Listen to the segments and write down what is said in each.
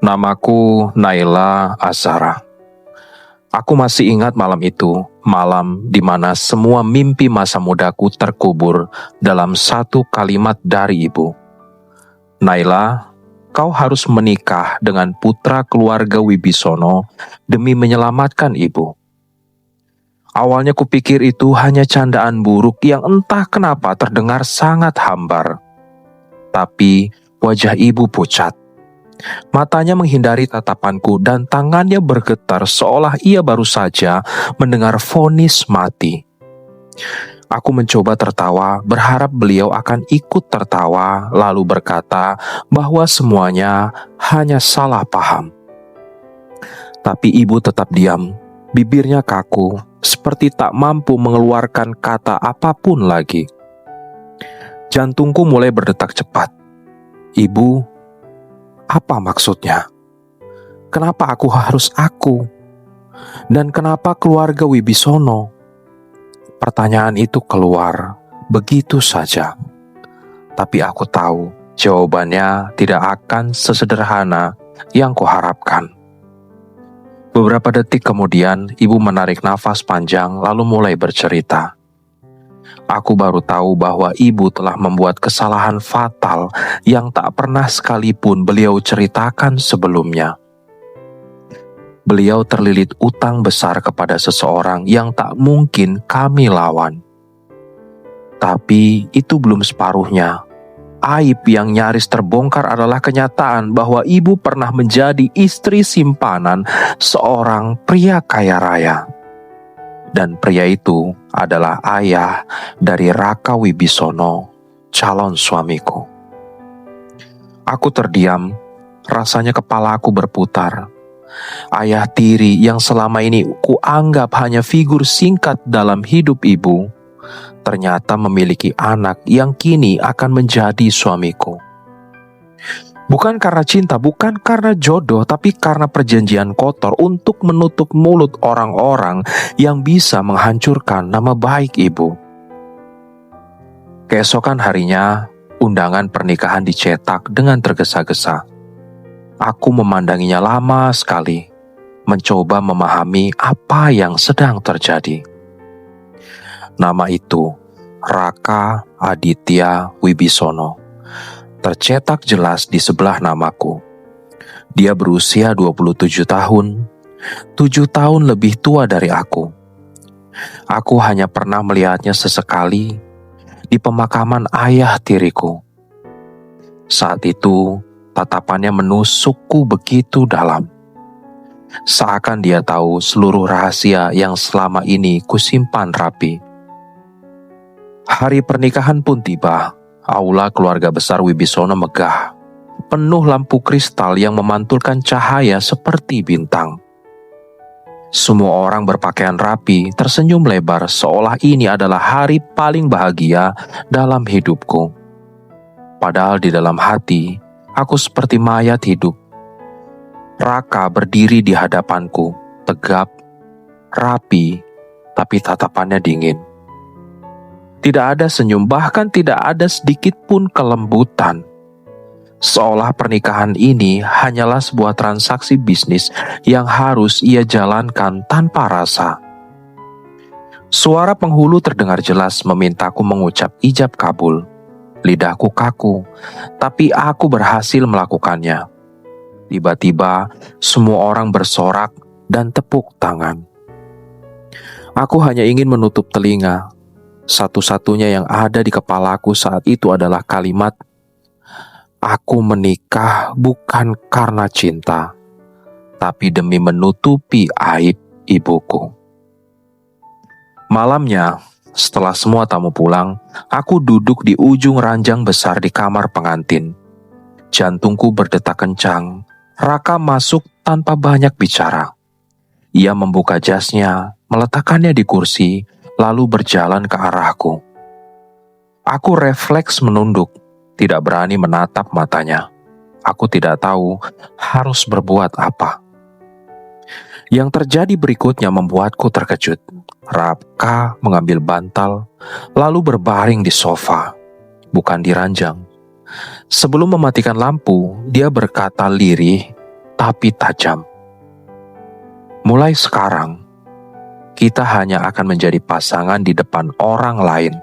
Namaku Naila Azhara. Aku masih ingat malam itu, malam di mana semua mimpi masa mudaku terkubur dalam satu kalimat dari ibu. Naila, kau harus menikah dengan putra keluarga Wibisono demi menyelamatkan ibu. Awalnya kupikir itu hanya candaan buruk yang entah kenapa terdengar sangat hambar. Tapi wajah ibu pucat. Matanya menghindari tatapanku dan tangannya bergetar seolah ia baru saja mendengar vonis mati. Aku mencoba tertawa, berharap beliau akan ikut tertawa, lalu berkata bahwa semuanya hanya salah paham. Tapi ibu tetap diam, bibirnya kaku, seperti tak mampu mengeluarkan kata apapun lagi. Jantungku mulai berdetak cepat. Ibu, apa maksudnya? Kenapa aku harus aku? Dan kenapa keluarga Wibisono? Pertanyaan itu keluar begitu saja. Tapi aku tahu jawabannya tidak akan sesederhana yang kuharapkan. Beberapa detik kemudian, ibu menarik nafas panjang lalu mulai bercerita. Aku baru tahu bahwa ibu telah membuat kesalahan fatal yang tak pernah sekalipun beliau ceritakan sebelumnya. Beliau terlilit utang besar kepada seseorang yang tak mungkin kami lawan. Tapi itu belum separuhnya. Aib yang nyaris terbongkar adalah kenyataan bahwa ibu pernah menjadi istri simpanan seorang pria kaya raya. Dan pria itu adalah ayah dari Raka Wibisono, calon suamiku. Aku terdiam, rasanya kepalaku berputar. Ayah tiri yang selama ini kuanggap hanya figur singkat dalam hidup ibu, ternyata memiliki anak yang kini akan menjadi suamiku. Bukan karena cinta, bukan karena jodoh, tapi karena perjanjian kotor untuk menutup mulut orang-orang yang bisa menghancurkan nama baik ibu. Keesokan harinya, undangan pernikahan dicetak dengan tergesa-gesa. Aku memandanginya lama sekali, mencoba memahami apa yang sedang terjadi. Nama itu, Raka Aditya Wibisono, tercetak jelas di sebelah namaku. Dia berusia 27 tahun, 7 tahun lebih tua dari aku. Aku hanya pernah melihatnya sesekali di pemakaman ayah tiriku. Saat itu, tatapannya menusukku begitu dalam. Seakan dia tahu seluruh rahasia yang selama ini kusimpan rapi. Hari pernikahan pun tiba. Aula keluarga besar Wibisono megah, penuh lampu kristal yang memantulkan cahaya seperti bintang. Semua orang berpakaian rapi, tersenyum lebar seolah ini adalah hari paling bahagia dalam hidupku. Padahal di dalam hati, aku seperti mayat hidup. Raka berdiri di hadapanku, tegap, rapi, tapi tatapannya dingin. Tidak ada senyum, bahkan tidak ada sedikit pun kelembutan. Seolah pernikahan ini hanyalah sebuah transaksi bisnis yang harus ia jalankan tanpa rasa. Suara penghulu terdengar jelas memintaku mengucap ijab kabul. Lidahku kaku, tapi aku berhasil melakukannya. Tiba-tiba, semua orang bersorak dan tepuk tangan. Aku hanya ingin menutup telinga. Satu-satunya yang ada di kepalaku saat itu adalah kalimat, "Aku menikah bukan karena cinta, tapi demi menutupi aib ibuku." Malamnya, setelah semua tamu pulang, aku duduk di ujung ranjang besar di kamar pengantin. Jantungku berdetak kencang. Raka masuk tanpa banyak bicara. Ia membuka jasnya, meletakkannya di kursi, lalu berjalan ke arahku. Aku refleks menunduk, tidak berani menatap matanya. Aku tidak tahu harus berbuat apa. Yang terjadi berikutnya membuatku terkejut. Raka mengambil bantal, lalu berbaring di sofa, bukan di ranjang. Sebelum mematikan lampu, dia berkata lirih, tapi tajam. Mulai sekarang, kita hanya akan menjadi pasangan di depan orang lain.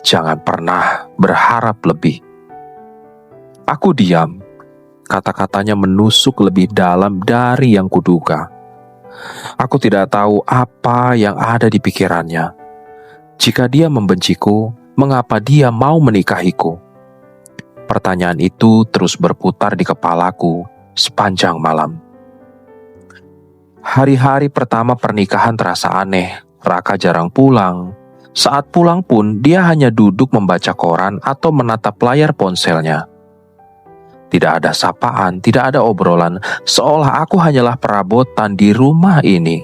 Jangan pernah berharap lebih. Aku diam. Kata-katanya menusuk lebih dalam dari yang kuduga. Aku tidak tahu apa yang ada di pikirannya. Jika dia membenciku, mengapa dia mau menikahiku? Pertanyaan itu terus berputar di kepalaku sepanjang malam. Hari-hari pertama pernikahan terasa aneh. Raka jarang pulang. Saat pulang pun, dia hanya duduk membaca koran atau menatap layar ponselnya. Tidak ada sapaan, tidak ada obrolan, seolah aku hanyalah perabotan di rumah ini.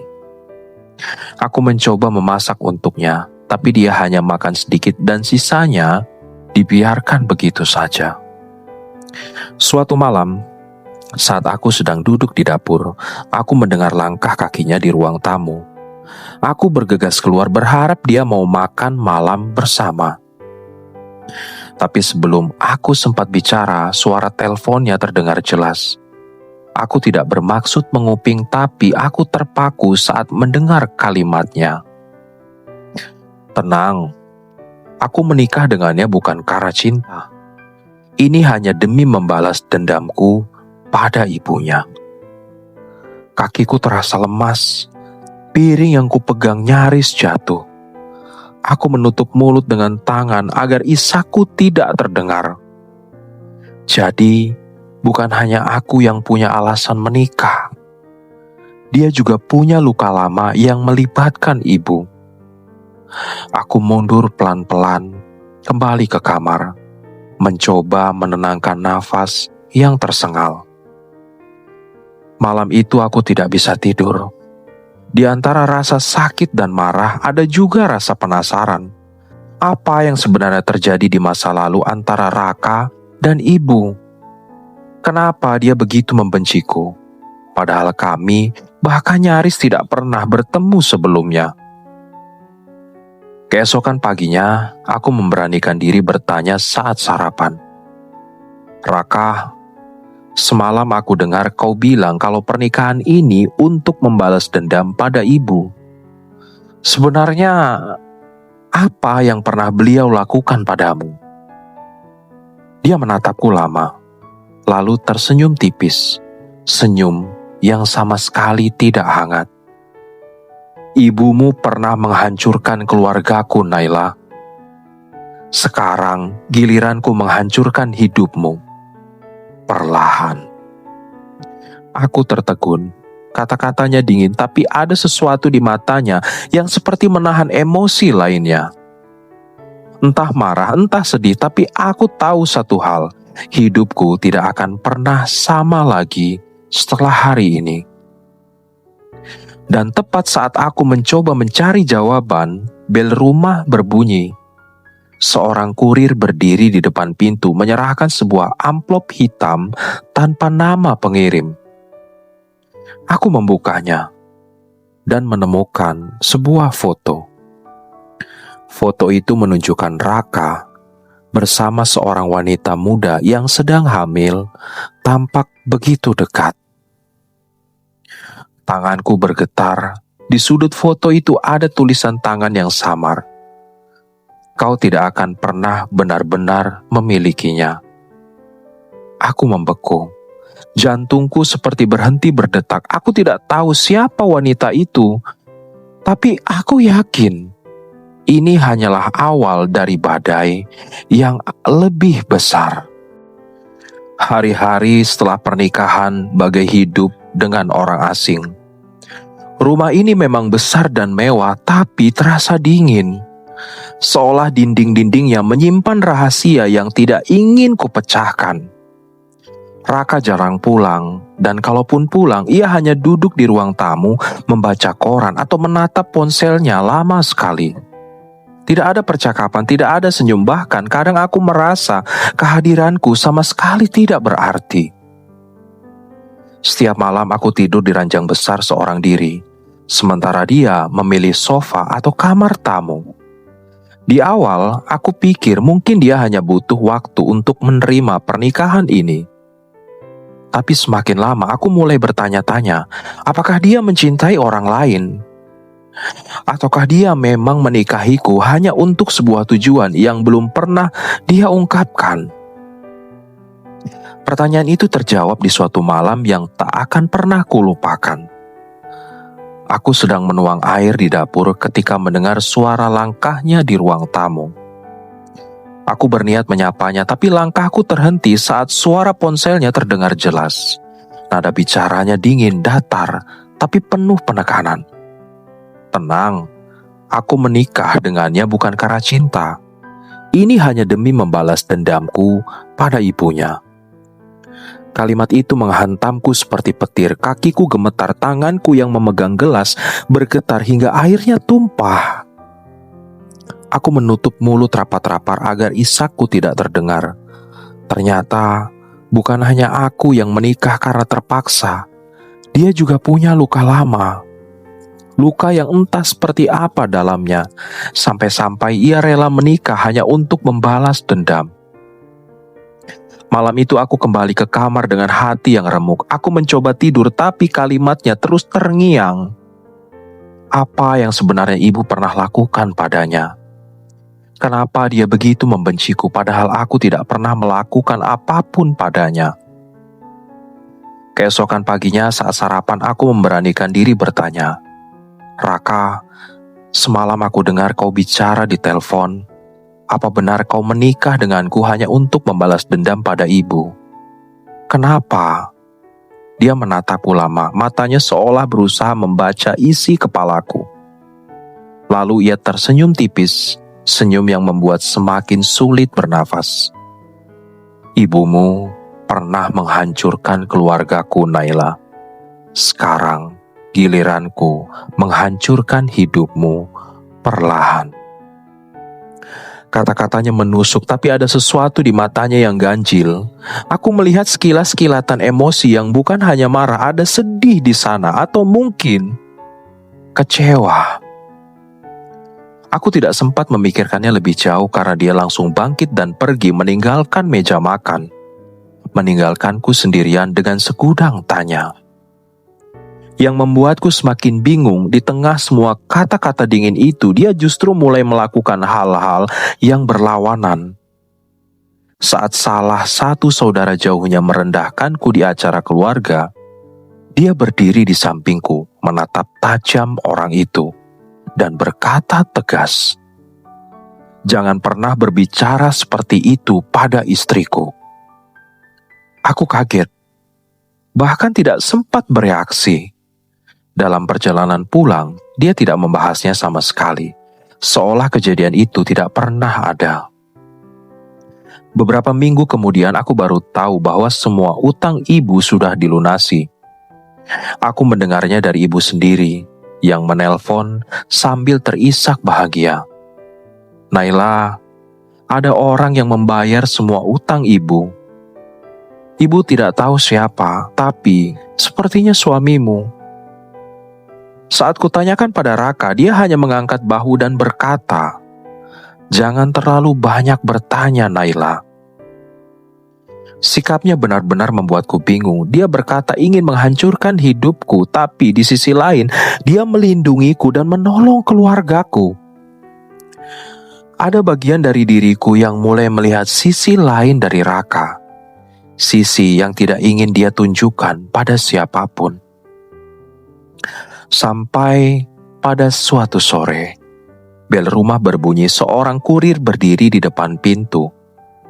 Aku mencoba memasak untuknya, tapi dia hanya makan sedikit dan sisanya dibiarkan begitu saja. Suatu malam, saat aku sedang duduk di dapur, aku mendengar langkah kakinya di ruang tamu. Aku bergegas keluar berharap dia mau makan malam bersama. Tapi sebelum aku sempat bicara, suara teleponnya terdengar jelas. Aku tidak bermaksud menguping, tapi aku terpaku saat mendengar kalimatnya. Tenang, aku menikah dengannya bukan karena cinta. Ini hanya demi membalas dendamku pada ibunya. Kakiku terasa lemas, piring yang kupegang nyaris jatuh. Aku menutup mulut dengan tangan agar isaku tidak terdengar. Jadi, bukan hanya aku yang punya alasan menikah. Dia juga punya luka lama yang melibatkan ibu. Aku mundur pelan-pelan, kembali ke kamar, mencoba menenangkan nafas yang tersengal. Malam itu aku tidak bisa tidur. Di antara rasa sakit dan marah, ada juga rasa penasaran. Apa yang sebenarnya terjadi di masa lalu antara Raka dan ibu? Kenapa dia begitu membenciku? Padahal kami bahkan nyaris tidak pernah bertemu sebelumnya. Keesokan paginya, aku memberanikan diri bertanya saat sarapan. Raka, semalam aku dengar kau bilang kalau pernikahan ini untuk membalas dendam pada ibu. Sebenarnya, apa yang pernah beliau lakukan padamu? Dia menatapku lama, lalu tersenyum tipis, senyum yang sama sekali tidak hangat. Ibumu pernah menghancurkan keluargaku, Naila. Sekarang giliranku menghancurkan hidupmu. Perlahan. Aku tertegun. Kata-katanya dingin, tapi ada sesuatu di matanya yang seperti menahan emosi lainnya. Entah marah, entah sedih, tapi aku tahu satu hal. Hidupku tidak akan pernah sama lagi setelah hari ini. Dan tepat saat aku mencoba mencari jawaban, bel rumah berbunyi. Seorang kurir berdiri di depan pintu menyerahkan sebuah amplop hitam tanpa nama pengirim. Aku membukanya dan menemukan sebuah foto. Foto itu menunjukkan Raka bersama seorang wanita muda yang sedang hamil, tampak begitu dekat. Tanganku bergetar. Di sudut foto itu ada tulisan tangan yang samar. Kau tidak akan pernah benar-benar memilikinya. Aku membeku. Jantungku seperti berhenti berdetak. Aku tidak tahu siapa wanita itu, tapi aku yakin ini hanyalah awal dari badai yang lebih besar. Hari-hari setelah pernikahan bagai hidup dengan orang asing. Rumah ini memang besar dan mewah, tapi terasa dingin. Seolah dinding-dindingnya menyimpan rahasia yang tidak ingin kupecahkan. Raka jarang pulang, dan kalaupun pulang, ia hanya duduk di ruang tamu, membaca koran atau menatap ponselnya lama sekali. Tidak ada percakapan, tidak ada senyum, bahkan kadang aku merasa kehadiranku sama sekali tidak berarti. Setiap malam aku tidur di ranjang besar seorang diri, sementara dia memilih sofa atau kamar tamu. Di awal, aku pikir mungkin dia hanya butuh waktu untuk menerima pernikahan ini. Tapi semakin lama aku mulai bertanya-tanya, apakah dia mencintai orang lain? Ataukah dia memang menikahiku hanya untuk sebuah tujuan yang belum pernah dia ungkapkan? Pertanyaan itu terjawab di suatu malam yang tak akan pernah kulupakan. Aku sedang menuang air di dapur ketika mendengar suara langkahnya di ruang tamu. Aku berniat menyapanya, tapi langkahku terhenti saat suara ponselnya terdengar jelas. Nada bicaranya dingin, datar, tapi penuh penekanan. Tenang, aku menikah dengannya bukan karena cinta. Ini hanya demi membalas dendamku pada ibunya. Kalimat itu menghantamku seperti petir. Kakiku gemetar, tanganku yang memegang gelas bergetar hingga airnya tumpah. Aku menutup mulut rapat-rapat agar isakku tidak terdengar. Ternyata bukan hanya aku yang menikah karena terpaksa. Dia juga punya luka lama. Luka yang entah seperti apa dalamnya, sampai-sampai ia rela menikah hanya untuk membalas dendam. Malam itu aku kembali ke kamar dengan hati yang remuk. Aku mencoba tidur, tapi kalimatnya terus terngiang. Apa yang sebenarnya ibu pernah lakukan padanya? Kenapa dia begitu membenciku padahal aku tidak pernah melakukan apapun padanya? Keesokan paginya saat sarapan aku memberanikan diri bertanya, "Raka, semalam aku dengar kau bicara di telepon. Apa benar kau menikah denganku hanya untuk membalas dendam pada ibu? Kenapa?" Dia menatapku lama, matanya seolah berusaha membaca isi kepalaku. Lalu ia tersenyum tipis, senyum yang membuat semakin sulit bernafas. "Ibumu pernah menghancurkan keluargaku, Naila. Sekarang giliranku menghancurkan hidupmu perlahan." Kata-katanya menusuk, tapi ada sesuatu di matanya yang ganjil. Aku melihat sekilas kilatan emosi yang bukan hanya marah, ada sedih di sana, atau mungkin kecewa. Aku tidak sempat memikirkannya lebih jauh karena dia langsung bangkit dan pergi meninggalkan meja makan. Meninggalkanku sendirian dengan segudang tanya. Yang membuatku semakin bingung, di tengah semua kata-kata dingin itu, dia justru mulai melakukan hal-hal yang berlawanan. Saat salah satu saudara jauhnya merendahkanku di acara keluarga, dia berdiri di sampingku, menatap tajam orang itu, dan berkata tegas, "Jangan pernah berbicara seperti itu pada istriku." Aku kaget, bahkan tidak sempat bereaksi. Dalam perjalanan pulang, dia tidak membahasnya sama sekali, seolah kejadian itu tidak pernah ada. Beberapa minggu kemudian aku baru tahu bahwa semua utang ibu sudah dilunasi. Aku mendengarnya dari ibu sendiri, yang menelpon sambil terisak bahagia. "Naila, ada orang yang membayar semua utang ibu. Ibu tidak tahu siapa, tapi sepertinya suamimu." Saat kutanyakan pada Raka, dia hanya mengangkat bahu dan berkata, "Jangan terlalu banyak bertanya, Naila." Sikapnya benar-benar membuatku bingung. Dia berkata ingin menghancurkan hidupku, tapi di sisi lain, dia melindungiku dan menolong keluargaku. Ada bagian dari diriku yang mulai melihat sisi lain dari Raka. Sisi yang tidak ingin dia tunjukkan pada siapapun. Sampai pada suatu sore, bel rumah berbunyi. Seorang kurir berdiri di depan pintu,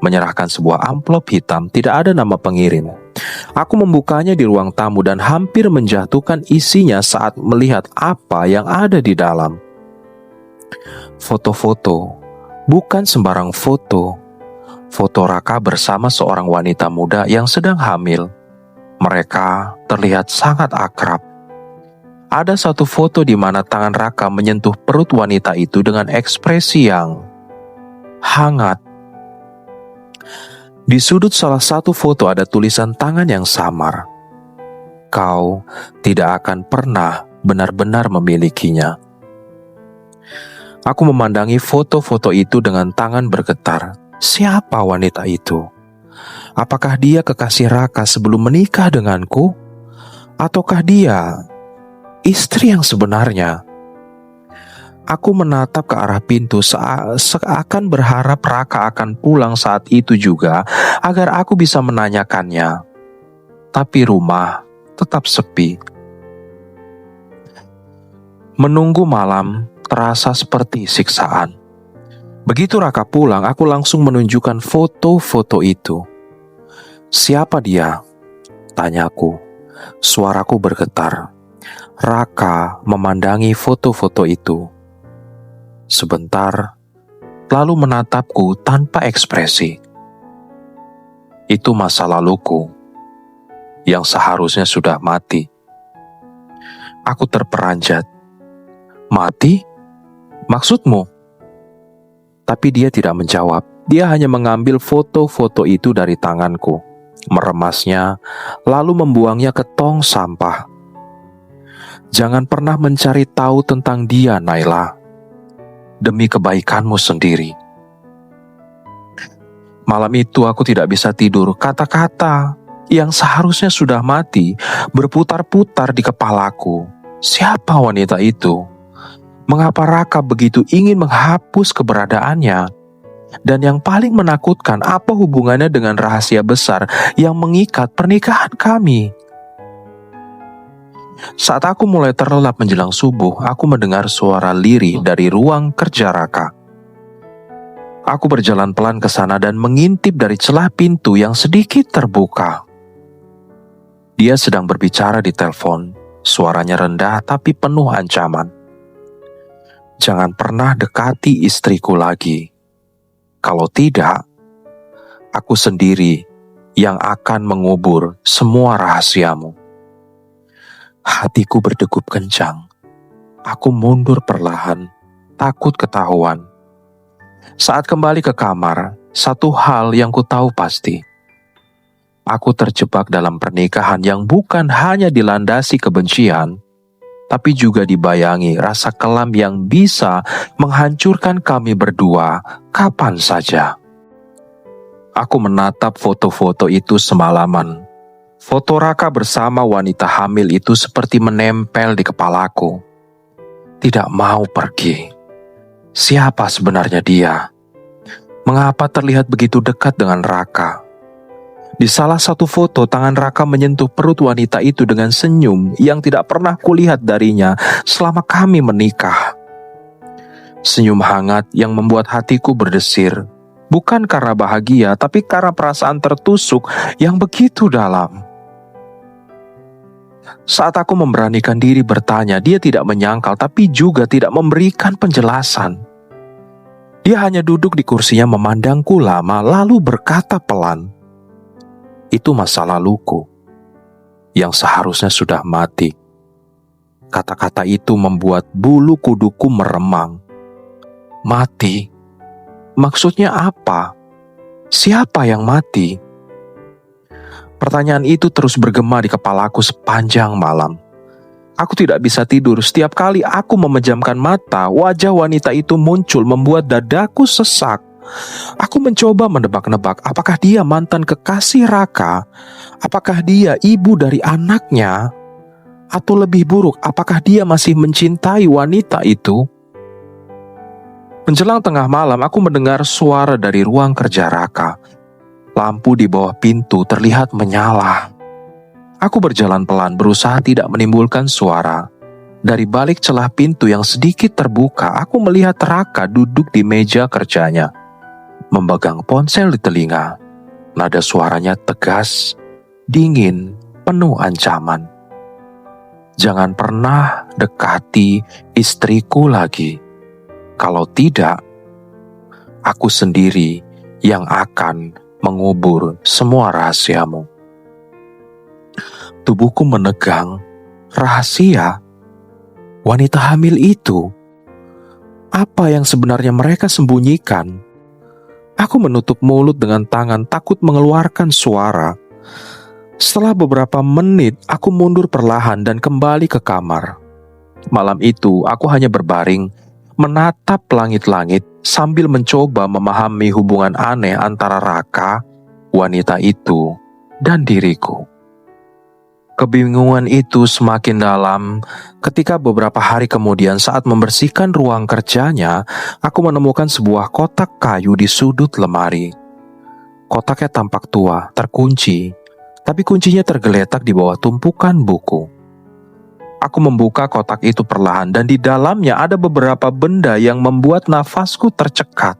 menyerahkan sebuah amplop hitam, tidak ada nama pengirim. Aku membukanya di ruang tamu dan hampir menjatuhkan isinya saat melihat apa yang ada di dalam. Foto-foto, bukan sembarang foto. Foto Raka bersama seorang wanita muda yang sedang hamil. Mereka terlihat sangat akrab. Ada satu foto di mana tangan Raka menyentuh perut wanita itu dengan ekspresi yang hangat. Di sudut salah satu foto ada tulisan tangan yang samar. "Kau tidak akan pernah benar-benar memilikinya." Aku memandangi foto-foto itu dengan tangan bergetar. Siapa wanita itu? Apakah dia kekasih Raka sebelum menikah denganku? Ataukah dia istri yang sebenarnya? Aku menatap ke arah pintu seakan berharap Raka akan pulang saat itu juga agar aku bisa menanyakannya. Tapi rumah tetap sepi. Menunggu malam terasa seperti siksaan. Begitu Raka pulang, aku langsung menunjukkan foto-foto itu. "Siapa dia?" tanyaku. Suaraku bergetar. Raka memandangi foto-foto itu. Sebentar, lalu menatapku tanpa ekspresi. Itu masa laluku, yang seharusnya sudah mati. Aku terperanjat. "Mati? Maksudmu?" Tapi dia tidak menjawab. Dia hanya mengambil foto-foto itu dari tanganku, meremasnya, lalu membuangnya ke tong sampah. "Jangan pernah mencari tahu tentang dia, Naila. Demi kebaikanmu sendiri." Malam itu aku tidak bisa tidur. Kata-kata yang seharusnya sudah mati berputar-putar di kepalaku. Siapa wanita itu? Mengapa Raka begitu ingin menghapus keberadaannya? Dan yang paling menakutkan, apa hubungannya dengan rahasia besar yang mengikat pernikahan kami? Saat aku mulai terlelap menjelang subuh, aku mendengar suara lirih dari ruang kerja Raka. Aku berjalan pelan ke sana dan mengintip dari celah pintu yang sedikit terbuka. Dia sedang berbicara di telepon, suaranya rendah tapi penuh ancaman. "Jangan pernah dekati istriku lagi. Kalau tidak, aku sendiri yang akan mengubur semua rahasiamu." Hatiku berdegup kencang. Aku mundur perlahan, takut ketahuan. Saat kembali ke kamar, satu hal yang ku tahu pasti. Aku terjebak dalam pernikahan yang bukan hanya dilandasi kebencian, tapi juga dibayangi rasa kelam yang bisa menghancurkan kami berdua kapan saja. Aku menatap foto-foto itu semalaman. Foto Raka bersama wanita hamil itu seperti menempel di kepalaku. Tidak mau pergi. Siapa sebenarnya dia? Mengapa terlihat begitu dekat dengan Raka? Di salah satu foto, tangan Raka menyentuh perut wanita itu dengan senyum yang tidak pernah kulihat darinya selama kami menikah. Senyum hangat yang membuat hatiku berdesir, bukan karena bahagia, tapi karena perasaan tertusuk yang begitu dalam. Saat aku memberanikan diri bertanya, dia tidak menyangkal tapi juga tidak memberikan penjelasan. Dia hanya duduk di kursinya memandangku lama lalu berkata pelan, "Itu masa laluku, yang seharusnya sudah mati." Kata-kata itu membuat bulu kuduku meremang. Mati? Maksudnya apa? Siapa yang mati? Pertanyaan itu terus bergema di kepalaku sepanjang malam. Aku tidak bisa tidur. Setiap kali aku memejamkan mata, wajah wanita itu muncul membuat dadaku sesak. Aku mencoba menebak-nebak, apakah dia mantan kekasih Raka? Apakah dia ibu dari anaknya? Atau lebih buruk, apakah dia masih mencintai wanita itu? Menjelang tengah malam, aku mendengar suara dari ruang kerja Raka. Lampu di bawah pintu terlihat menyala. Aku berjalan pelan, berusaha tidak menimbulkan suara. Dari balik celah pintu yang sedikit terbuka, aku melihat Raka duduk di meja kerjanya, memegang ponsel di telinga. Nada suaranya tegas, dingin, penuh ancaman. "Jangan pernah dekati istriku lagi. Kalau tidak, aku sendiri yang akan mengubur semua rahasiamu." Tubuhku menegang. Rahasia? Wanita hamil itu? Apa yang sebenarnya mereka sembunyikan? Aku menutup mulut dengan tangan, takut mengeluarkan suara. Setelah beberapa menit, aku mundur perlahan dan kembali ke kamar. Malam itu, aku hanya berbaring, menatap langit-langit sambil mencoba memahami hubungan aneh antara Raka wanita itu, dan diriku. Kebingungan itu semakin dalam ketika beberapa hari kemudian saat membersihkan ruang kerjanya, aku menemukan sebuah kotak kayu di sudut lemari. Kotaknya tampak tua, terkunci, tapi kuncinya tergeletak di bawah tumpukan buku. Aku membuka kotak itu perlahan dan di dalamnya ada beberapa benda yang membuat nafasku tercekat.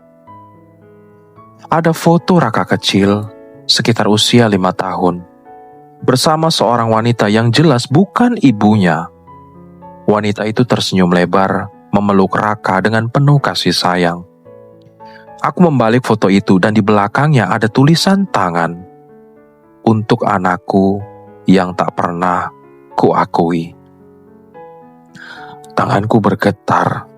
Ada foto Raka kecil, sekitar usia 5 tahun. Bersama seorang wanita yang jelas bukan ibunya. Wanita itu tersenyum lebar, memeluk Raka dengan penuh kasih sayang. Aku membalik foto itu dan di belakangnya ada tulisan tangan. Untuk anakku yang tak pernah kuakui. Tanganku bergetar.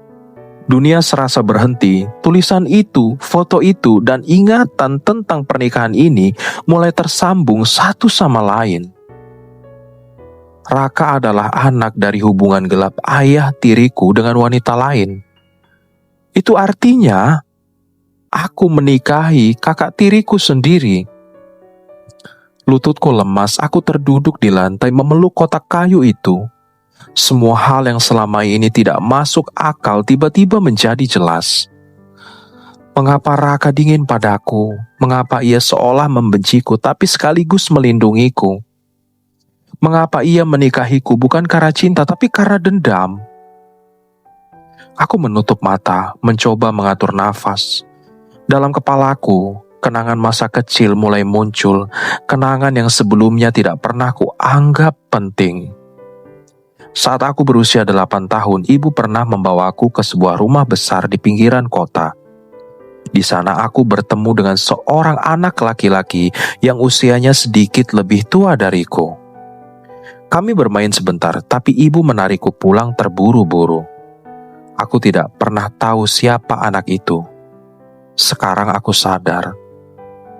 Dunia serasa berhenti. Tulisan itu, foto itu, dan ingatan tentang pernikahan ini mulai tersambung satu sama lain. Raka adalah anak dari hubungan gelap ayah tiriku dengan wanita lain. Itu artinya aku menikahi kakak tiriku sendiri. Lututku lemas, aku terduduk di lantai memeluk kotak kayu itu. Semua hal yang selama ini tidak masuk akal tiba-tiba menjadi jelas. Mengapa Raka dingin padaku? Mengapa ia seolah membenciku tapi sekaligus melindungiku? Mengapa ia menikahiku bukan karena cinta tapi karena dendam? Aku menutup mata, mencoba mengatur nafas. Dalam kepalaku, kenangan masa kecil mulai muncul, kenangan yang sebelumnya tidak pernah kuanggap penting. Saat aku berusia 8 tahun, ibu pernah membawaku ke sebuah rumah besar di pinggiran kota. Di sana aku bertemu dengan seorang anak laki-laki yang usianya sedikit lebih tua dariku. Kami bermain sebentar, tapi ibu menarikku pulang terburu-buru. Aku tidak pernah tahu siapa anak itu. Sekarang aku sadar,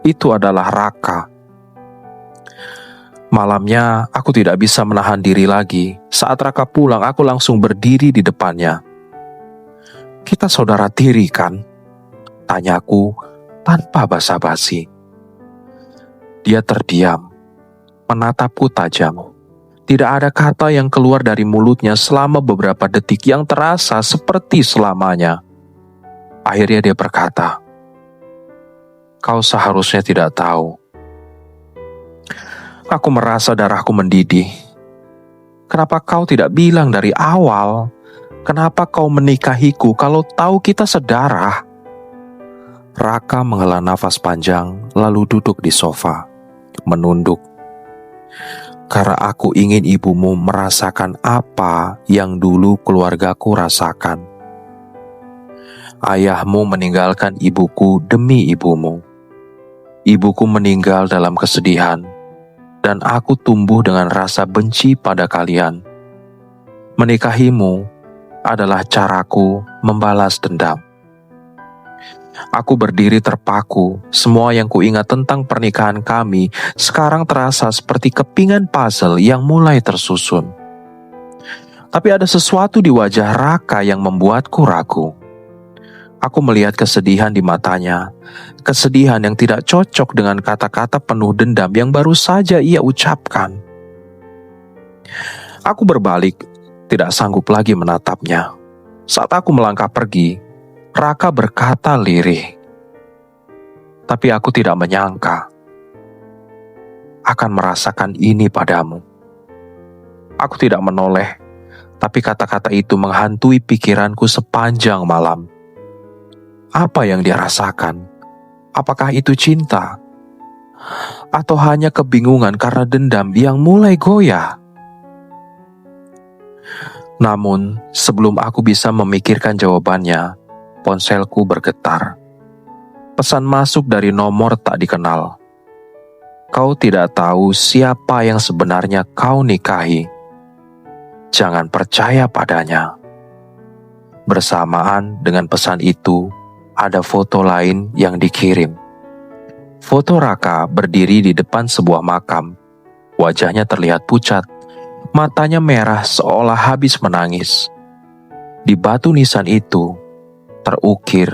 itu adalah Raka. Malamnya, aku tidak bisa menahan diri lagi. Saat Raka pulang, aku langsung berdiri di depannya. "Kita saudara tiri, kan?" tanyaku tanpa basa-basi. Dia terdiam, menatapku tajam. Tidak ada kata yang keluar dari mulutnya selama beberapa detik yang terasa seperti selamanya. Akhirnya dia berkata, "Kau seharusnya tidak tahu." Aku merasa darahku mendidih. "Kenapa kau tidak bilang dari awal? Kenapa kau menikahiku kalau tahu kita sedarah?" Raka menghela nafas panjang lalu duduk di sofa, menunduk. "Karena aku ingin ibumu merasakan apa yang dulu keluargaku rasakan. Ayahmu meninggalkan ibuku demi ibumu. Ibuku meninggal dalam kesedihan. Dan aku tumbuh dengan rasa benci pada kalian. Menikahimu adalah caraku membalas dendam." Aku berdiri terpaku. Semua yang kuingat tentang pernikahan kami sekarang terasa seperti kepingan puzzle yang mulai tersusun. Tapi ada sesuatu di wajah Raka yang membuatku ragu. Aku melihat kesedihan di matanya, kesedihan yang tidak cocok dengan kata-kata penuh dendam yang baru saja ia ucapkan. Aku berbalik, tidak sanggup lagi menatapnya. Saat aku melangkah pergi, Raka berkata lirih, "Tapi aku tidak menyangka akan merasakan ini padamu." Aku tidak menoleh, tapi kata-kata itu menghantui pikiranku sepanjang malam. Apa yang dia rasakan? Apakah itu cinta? Atau hanya kebingungan karena dendam yang mulai goyah? Namun, sebelum aku bisa memikirkan jawabannya, ponselku bergetar. Pesan masuk dari nomor tak dikenal. "Kau tidak tahu siapa yang sebenarnya kau nikahi. Jangan percaya padanya." Bersamaan dengan pesan itu, ada foto lain yang dikirim. Foto Raka berdiri di depan sebuah makam. Wajahnya terlihat pucat, matanya merah seolah habis menangis. Di batu nisan itu terukir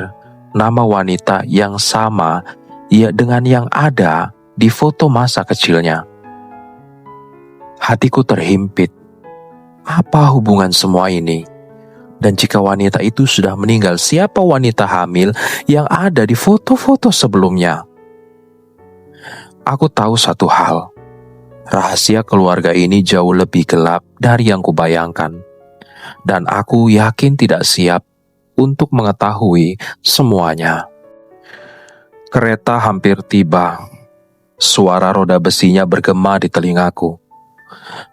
nama wanita yang sama dengan yang ada di foto masa kecilnya. Hatiku terhimpit. Apa hubungan semua ini? Dan jika wanita itu sudah meninggal, siapa wanita hamil yang ada di foto-foto sebelumnya? Aku tahu satu hal. Rahasia keluarga ini jauh lebih gelap dari yang kubayangkan. Dan aku yakin tidak siap untuk mengetahui semuanya. Kereta hampir tiba. Suara roda besinya bergema di telingaku,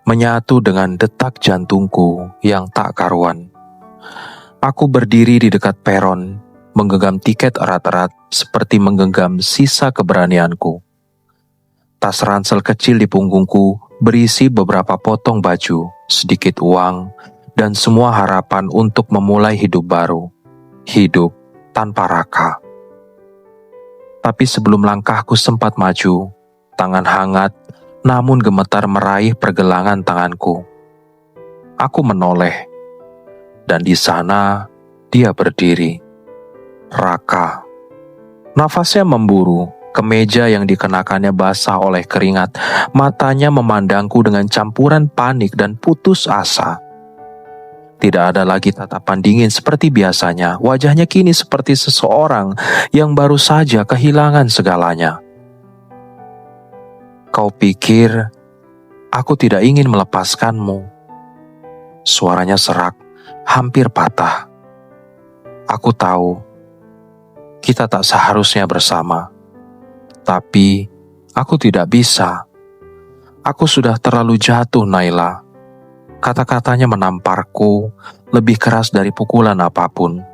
menyatu dengan detak jantungku yang tak karuan. Aku berdiri di dekat peron, menggenggam tiket erat-erat seperti menggenggam sisa keberanianku. Tas ransel kecil di punggungku berisi beberapa potong baju, sedikit uang, dan semua harapan untuk memulai hidup baru. Hidup tanpa Raka. Tapi sebelum langkahku sempat maju, tangan hangat namun gemetar meraih pergelangan tanganku. Aku menoleh, dan di sana dia berdiri. Raka. Nafasnya memburu, kemeja yang dikenakannya basah oleh keringat, matanya memandangku dengan campuran panik dan putus asa. Tidak ada lagi tatapan dingin seperti biasanya. Wajahnya kini seperti seseorang yang baru saja kehilangan segalanya. Kau pikir aku tidak ingin melepaskanmu? Suaranya serak, hampir patah. Aku tahu kita tak seharusnya bersama. Tapi aku tidak bisa. Aku sudah terlalu jatuh, Naila. Kata-katanya menamparku lebih keras dari pukulan apapun.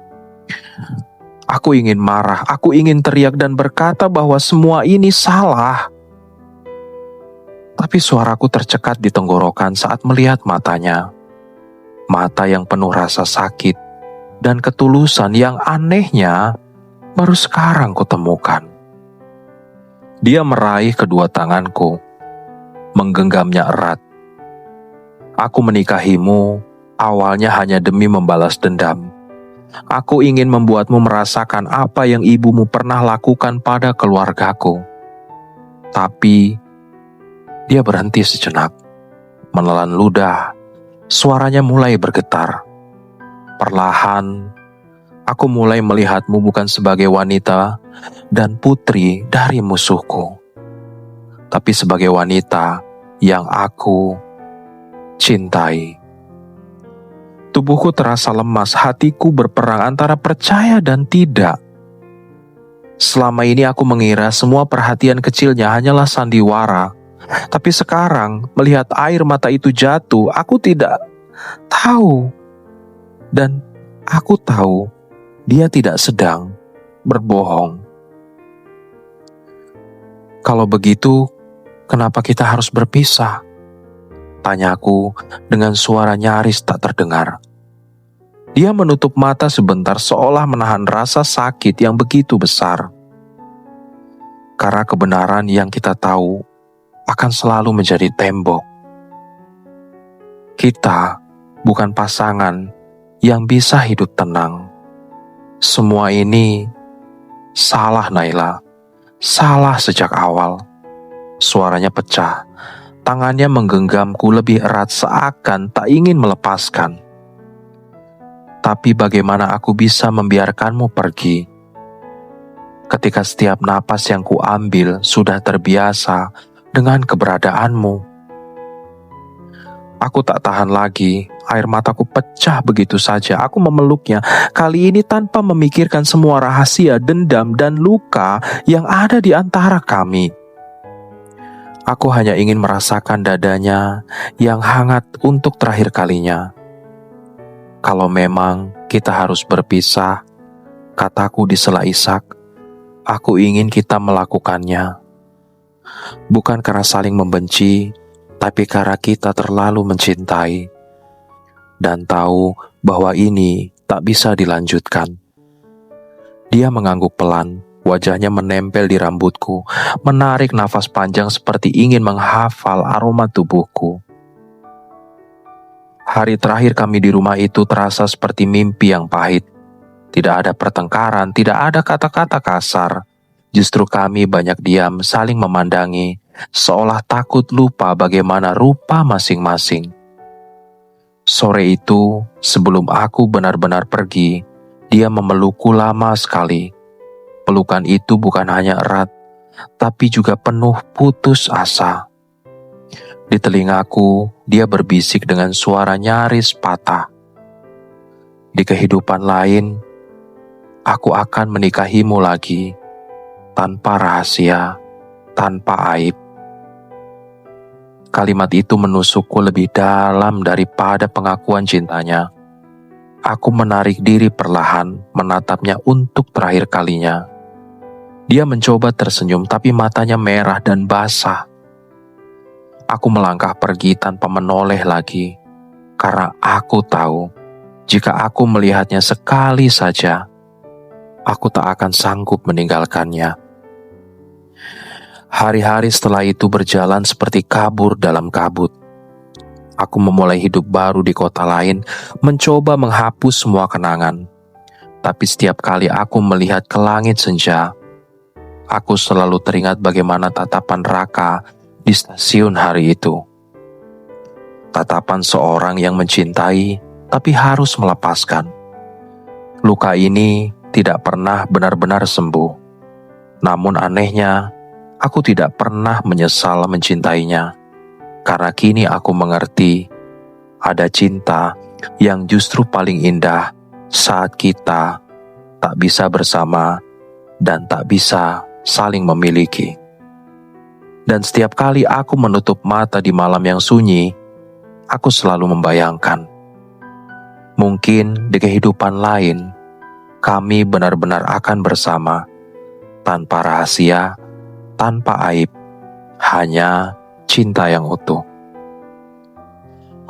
Aku ingin marah, aku ingin teriak dan berkata bahwa semua ini salah. Tapi suaraku tercekat di tenggorokan saat melihat matanya. Mata yang penuh rasa sakit dan ketulusan yang anehnya baru sekarang kutemukan. Dia meraih kedua tanganku, menggenggamnya erat. Aku menikahimu awalnya hanya demi membalas dendam. Aku ingin membuatmu merasakan apa yang ibumu pernah lakukan pada keluargaku. Tapi dia berhenti sejenak, menelan ludah. Suaranya mulai bergetar. Perlahan, aku mulai melihatmu bukan sebagai wanita dan putri dari musuhku, tapi sebagai wanita yang aku cintai. Tubuhku terasa lemas, hatiku berperang antara percaya dan tidak. Selama ini aku mengira semua perhatian kecilnya hanyalah sandiwara. Tapi sekarang, melihat air mata itu jatuh, aku tidak tahu. Dan aku tahu dia tidak sedang berbohong. Kalau begitu, kenapa kita harus berpisah? Tanyaku dengan suara nyaris tak terdengar. Dia menutup mata sebentar seolah menahan rasa sakit yang begitu besar. Karena kebenaran yang kita tahu akan selalu menjadi tembok. Kita bukan pasangan yang bisa hidup tenang. Semua ini salah, Naila. Salah sejak awal. Suaranya pecah. Tangannya menggenggamku lebih erat seakan tak ingin melepaskan. Tapi bagaimana aku bisa membiarkanmu pergi? Ketika setiap napas yang kuambil sudah terbiasa dengan keberadaanmu. Aku tak tahan lagi, air mataku pecah begitu saja. Aku memeluknya, kali ini tanpa memikirkan semua rahasia, dendam, dan luka yang ada di antara kami. Aku hanya ingin merasakan dadanya yang hangat untuk terakhir kalinya. Kalau memang kita harus berpisah, kataku di sela isak, aku ingin kita melakukannya. Bukan karena saling membenci, tapi karena kita terlalu mencintai. Dan tahu bahwa ini tak bisa dilanjutkan. Dia mengangguk pelan. Wajahnya menempel di rambutku, menarik nafas panjang seperti ingin menghafal aroma tubuhku. Hari terakhir kami di rumah itu terasa seperti mimpi yang pahit. Tidak ada pertengkaran, tidak ada kata-kata kasar. Justru kami banyak diam saling memandangi, seolah takut lupa bagaimana rupa masing-masing. Sore itu, sebelum aku benar-benar pergi, dia memelukku lama sekali. Pelukan itu bukan hanya erat, tapi juga penuh putus asa. Di telingaku, dia berbisik dengan suara nyaris patah. Di kehidupan lain, aku akan menikahimu lagi, tanpa rahasia, tanpa aib. Kalimat itu menusukku lebih dalam daripada pengakuan cintanya. Aku menarik diri perlahan, menatapnya untuk terakhir kalinya. Dia mencoba tersenyum, tapi matanya merah dan basah. Aku melangkah pergi tanpa menoleh lagi, karena aku tahu, jika aku melihatnya sekali saja, aku tak akan sanggup meninggalkannya. Hari-hari setelah itu berjalan seperti kabur dalam kabut. Aku memulai hidup baru di kota lain, mencoba menghapus semua kenangan. Tapi setiap kali aku melihat ke langit senja, aku selalu teringat bagaimana tatapan Raka di stasiun hari itu. Tatapan seorang yang mencintai, tapi harus melepaskan. Luka ini tidak pernah benar-benar sembuh. Namun anehnya, aku tidak pernah menyesal mencintainya. Karena kini aku mengerti, ada cinta yang justru paling indah saat kita tak bisa bersama dan tak bisa saling memiliki. Dan setiap kali aku menutup mata di malam yang sunyi, aku selalu membayangkan, mungkin di kehidupan lain, kami benar-benar akan bersama, tanpa rahasia, tanpa aib, hanya cinta yang utuh.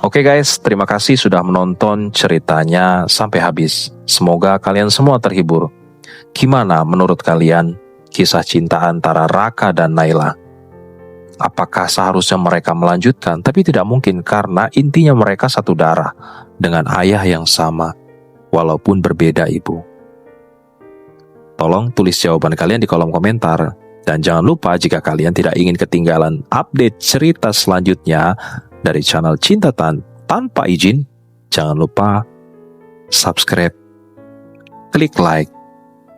Oke guys, terima kasih sudah menonton ceritanya sampai habis. Semoga kalian semua terhibur. Gimana menurut kalian kisah cinta antara Raka dan Naila? Apakah seharusnya mereka melanjutkan? Tapi tidak mungkin karena intinya mereka satu darah dengan ayah yang sama, walaupun berbeda ibu. Tolong tulis jawaban kalian di kolom komentar. Dan jangan lupa jika kalian tidak ingin ketinggalan update cerita selanjutnya dari channel Cinta Tanpa Izin, jangan lupa subscribe, klik like,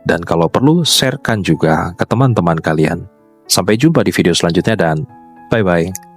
dan kalau perlu sharekan juga ke teman-teman kalian. Sampai jumpa di video selanjutnya dan bye-bye.